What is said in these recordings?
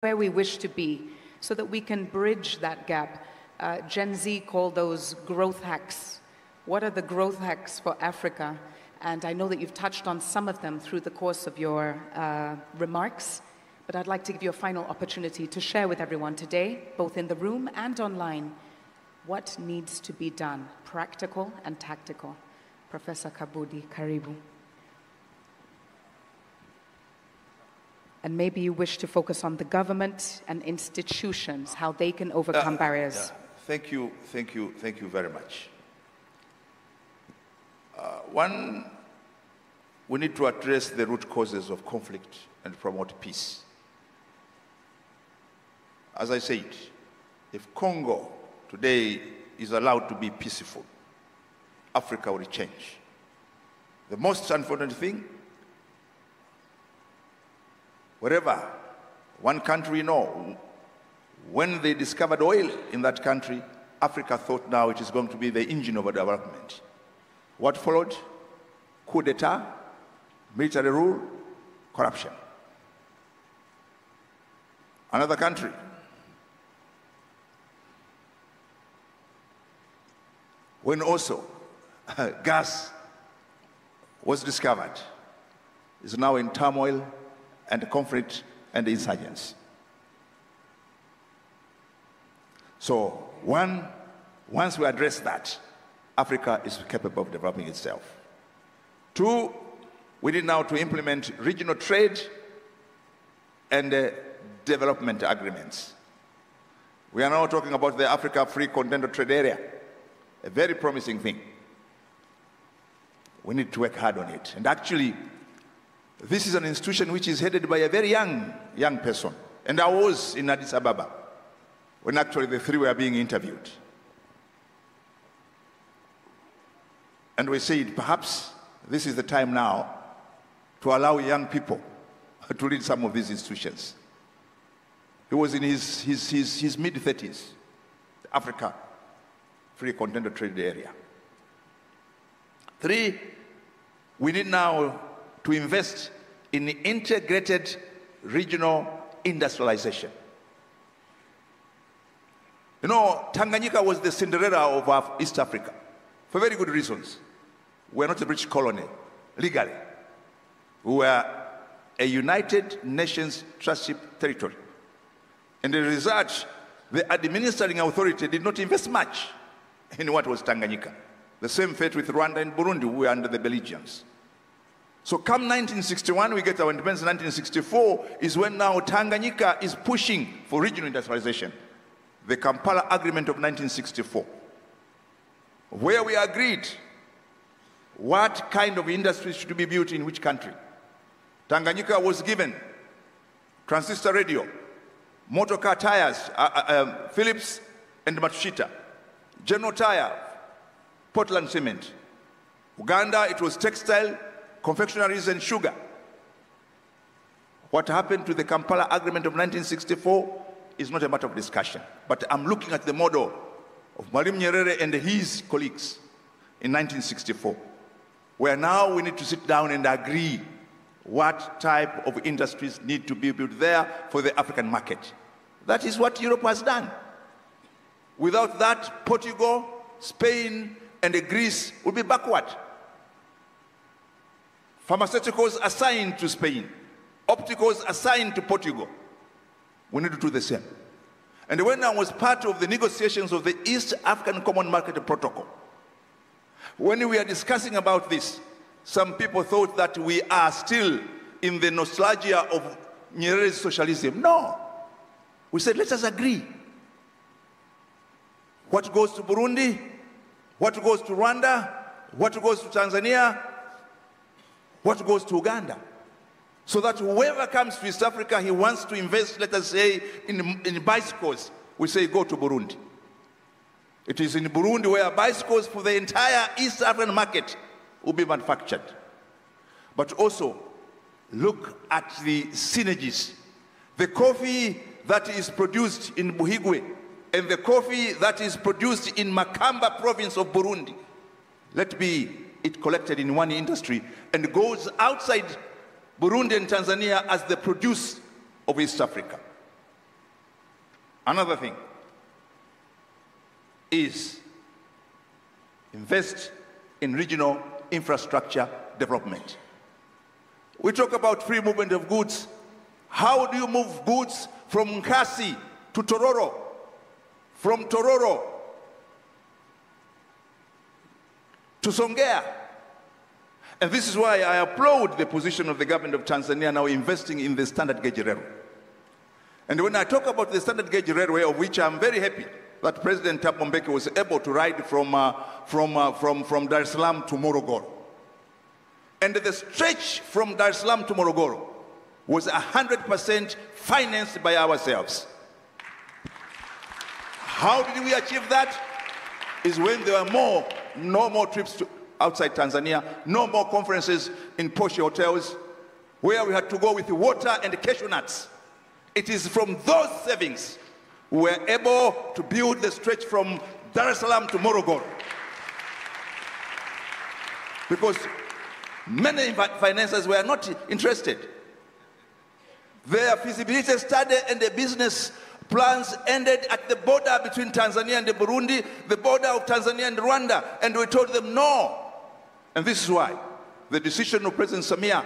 where we wish to be so that we can bridge that gap. Gen Z call those growth hacks. What are the growth hacks for Africa? And I know that you've touched on some of them through the course of your remarks, but I'd like to give you a final opportunity to share with everyone today, both in the room and online, what needs to be done, practical and tactical. Professor Kabudi, karibu. And maybe you wish to focus on the government and institutions, how they can overcome barriers. Thank you very much. One, we need to address the root causes of conflict and promote peace. As I said, if Congo today is allowed to be peaceful, Africa will change. The most unfortunate thing, wherever one country we know, when they discovered oil in that country, Africa thought now it is going to be the engine of development. What followed? Coup d'etat, military rule, corruption. Another country, when also gas was discovered, is now in turmoil and conflict and insurgents. So once we address that, Africa is capable of developing itself. Two, we need now to implement regional trade and development agreements. We are now talking about the Africa Free Continental Trade Area, a very promising thing. We need to work hard on it. And actually, this is an institution which is headed by a very young person. And I was in Addis Ababa when actually the three were being interviewed. And we said, perhaps this is the time now to allow young people to lead some of these institutions. He was in his mid-30s, Africa Free Continental Trade Area. Three, we need now to invest in integrated regional industrialization. You know, Tanganyika was the Cinderella of East Africa for very good reasons. We are not a British colony, legally. We were a United Nations trustship territory. And as a result, the administering authority did not invest much in what was Tanganyika. The same fate with Rwanda and Burundi, we were under the Belgians. So come 1961, we get our independence. 1964 is when now Tanganyika is pushing for regional industrialization. The Kampala Agreement of 1964, where we agreed what kind of industries should be built in which country. Tanganyika was given transistor radio, motor car tires, Philips and Matsushita, General Tire, Portland Cement. Uganda, it was textile, confectionaries and sugar. What happened to the Kampala Agreement of 1964 is not a matter of discussion. But I'm looking at the model of Mwalimu Nyerere and his colleagues in 1964, where now we need to sit down and agree what type of industries need to be built there for the African market. That is what Europe has done. Without that, Portugal, Spain, and Greece will be backward. Pharmaceuticals assigned to Spain, opticals assigned to Portugal. We need to do the same. And when I was part of the negotiations of the East African Common Market Protocol, when we are discussing about this, some people thought that we are still in the nostalgia of Nyerere's socialism. No. We said, let us agree. What goes to Burundi, what goes to Rwanda, what goes to Tanzania, what goes to Uganda. So that whoever comes to East Africa, he wants to invest, let us say, in bicycles, we say go to Burundi. It is in Burundi where bicycles for the entire East African market will be manufactured. But also, look at the synergies. The coffee that is produced in Buhigwe and the coffee that is produced in Makamba province of Burundi, let be it collected in one industry and goes outside Burundi and Tanzania as the produce of East Africa. Another thing is invest in regional infrastructure development. We talk about free movement of goods. How do you move goods from Nkasi to Tororo, from Tororo to Songea? And this is why I applaud the position of the government of Tanzania now investing in the standard gauge railway. And when I talk about the standard gauge railway, of which I'm very happy that President Thabo Mbeki was able to ride from Dar es Salaam to Morogoro. And the stretch from Dar es Salaam to Morogoro was 100% financed by ourselves. How did we achieve that? Is when there were no more trips to outside Tanzania, no more conferences in posh hotels where we had to go with water and cashew nuts. It is from those savings we were able to build the stretch from Dar es Salaam to Morogoro. Because many financiers were not interested. Their feasibility study and the business plans ended at the border between Tanzania and Burundi, the border of Tanzania and Rwanda, and we told them no. And this is why the decision of President Samia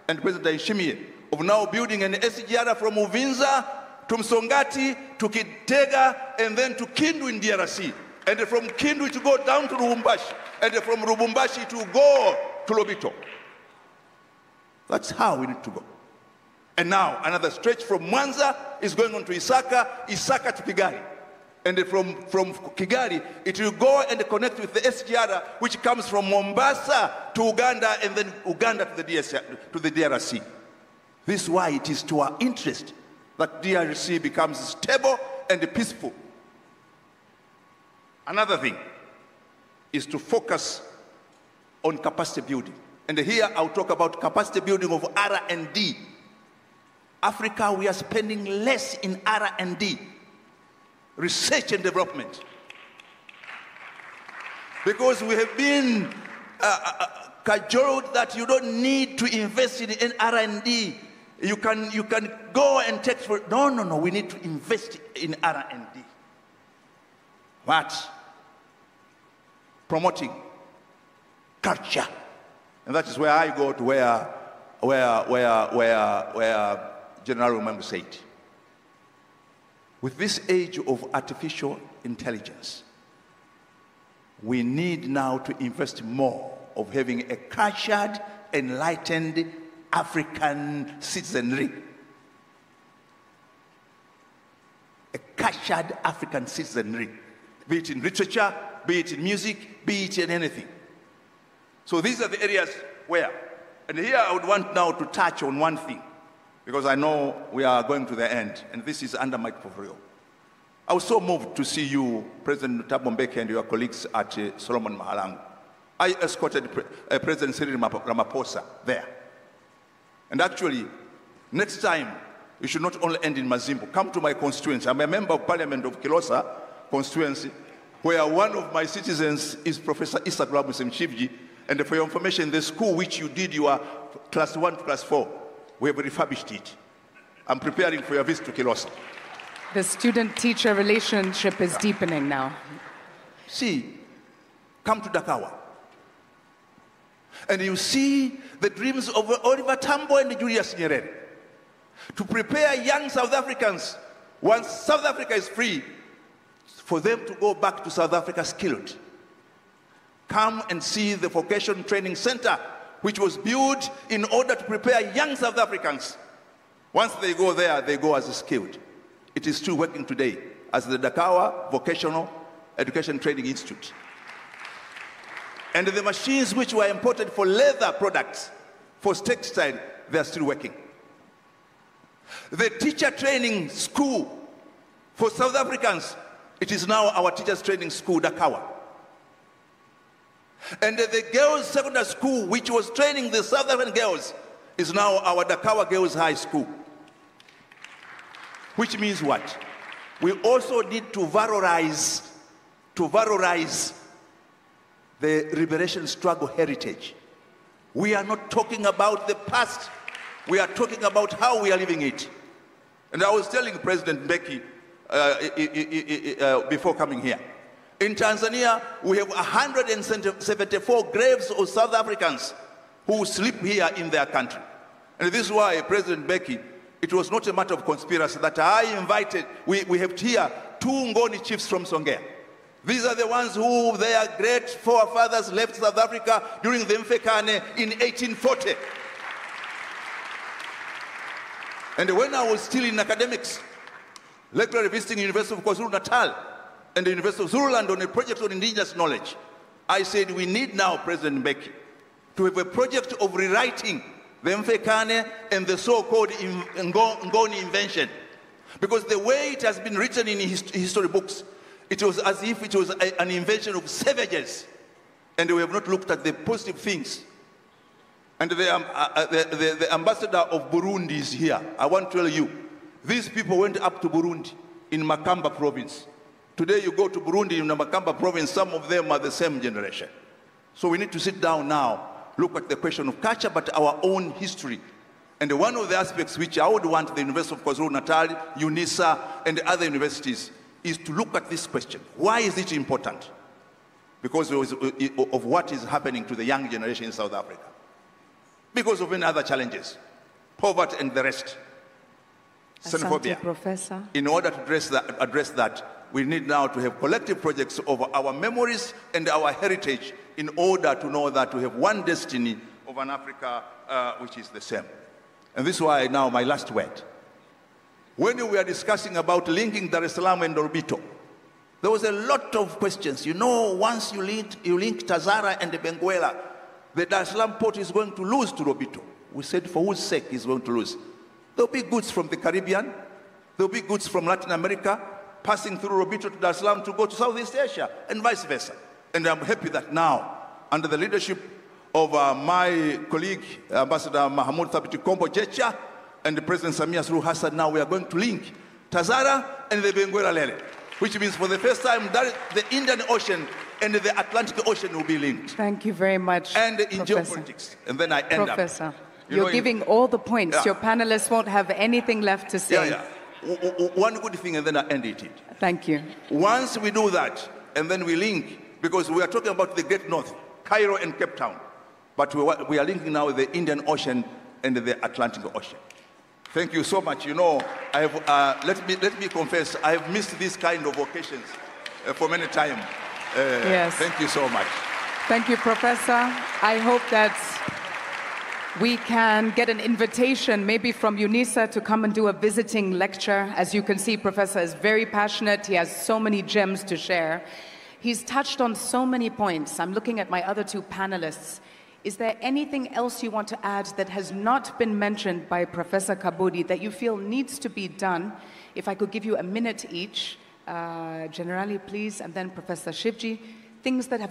and President Ndayishimiye of now building an SGR from Uvinza to Msongati to Kitega and then to Kindu in DRC, and from Kindu to go down to Lubumbashi, and from Lubumbashi to go to Lobito. That's how we need to go. And now another stretch from Mwanza is going on to Isaka to Kigali. And from Kigali, it will go and connect with the SGR, which comes from Mombasa to Uganda, and then Uganda to the DRC. This is why it is to our interest that DRC becomes stable and peaceful. Another thing is to focus on capacity building. And here I'll talk about capacity building of R&D. Africa, we are spending less in R&D, research and development, because we have been cajoled that you don't need to invest in R&D. You can go and take for no. We need to invest in R&D. But promoting culture, and that is where I go to where General Member said, with this age of artificial intelligence, we need now to invest more of having a cultured, enlightened African citizenry. A cultured African citizenry, be it in literature, be it in music, be it in anything. So these are the areas where, and here I would want now to touch on one thing, because I know we are going to the end, and this is under my portfolio. I was so moved to see you, President Thabo Mbeki, and your colleagues at Solomon Mahalangu. I escorted President Cyril Ramaphosa there. And actually, next time, you should not only end in Mazimbu. Come to my constituency. I'm a member of Parliament of Kilosa constituency, where one of my citizens is Professor Issa Mchivji. And for your information, the school which you did your class 1 to class 4, we have refurbished it. I'm preparing for your visit to Kilosa. The student-teacher relationship is deepening now. See, come to Dakawa. And you see the dreams of Oliver Tambo and Julius Nyerere to prepare young South Africans, once South Africa is free, for them to go back to South Africa skilled. Come and see the Vocation Training Center, which was built in order to prepare young South Africans. Once they go there, they go as skilled. It is still working today as the Dakawa Vocational Education Training Institute. And the machines which were imported for leather products, for textile, they are still working. The teacher training school for South Africans, it is now our teachers training school, Dakawa. And the girls' secondary school, which was training the South African girls, is now our Dakawa Girls High School. Which means what? We also need to valorize the liberation struggle heritage. We are not talking about the past. We are talking about how we are living it. And I was telling President Mbeki before coming here. In Tanzania, we have 174 graves of South Africans who sleep here in their country. And this is why, President Mbeki, it was not a matter of conspiracy that I invited. We have here 2 Ngoni chiefs from Songea. These are the ones who their great forefathers left South Africa during the Mfekane in 1840. And when I was still in academics, regularly visiting University of KwaZulu-Natal and the University of Zululand on a project on indigenous knowledge, I said we need now, President Mbeki, to have a project of rewriting the Mfekane and the so-called Ngoni invention. Because the way it has been written in history books, it was as if it was an invention of savages. And we have not looked at the positive things. And the ambassador of Burundi is here. I want to tell you, these people went up to Burundi in Makamba province. Today you go to Burundi in the Makamba province, some of them are the same generation. So we need to sit down now, look at the question of culture, but our own history. And one of the aspects which I would want the University of KwaZulu-Natal, UNISA, and other universities is to look at this question. Why is it important? Because of what is happening to the young generation in South Africa. Because of many other challenges, poverty and the rest, xenophobia. Professor. In order to address that, we need now to have collective projects over our memories and our heritage in order to know that we have one destiny of an Africa which is the same. And this is why now my last word. When we were discussing about linking Dar es Salaam and Lobito, there was a lot of questions. You know, once you link Tazara and Benguela, the Dar es Salaam port is going to lose to Lobito. We said, for whose sake is going to lose? There will be goods from the Caribbean, there will be goods from Latin America, passing through Lobito to Dar es Salaam to go to Southeast Asia, and vice versa. And I'm happy that now, under the leadership of my colleague, Ambassador Mahmoud Thabit Kombo Jecha, and President Samia Suluhu Hassan, now we are going to link Tazara and the Benguela Lele, which means for the first time that the Indian Ocean and the Atlantic Ocean will be linked. Thank you very much, and in Professor. Geopolitics. And then I end Professor, up. you're giving all the points. Yeah. Your panelists won't have anything left to say. Yeah. One good thing, and then I end it. Thank you. Once we do that, and then we link, because we are talking about the Great North, Cairo and Cape Town, but we are linking now the Indian Ocean and the Atlantic Ocean. Thank you so much. You know, I have, let me confess, I have missed these kind of occasions for many time. Yes. Thank you so much. Thank you, Professor. I hope that we can get an invitation maybe from UNISA to come and do a visiting lecture. As you can see, Professor is very passionate. He has so many gems to share. He's touched on so many points. I'm looking at my other 2 panelists. Is there anything else you want to add that has not been mentioned by Professor Kabudi that you feel needs to be done? If I could give you a minute each, Generali, please, and then Professor Shivji, things that have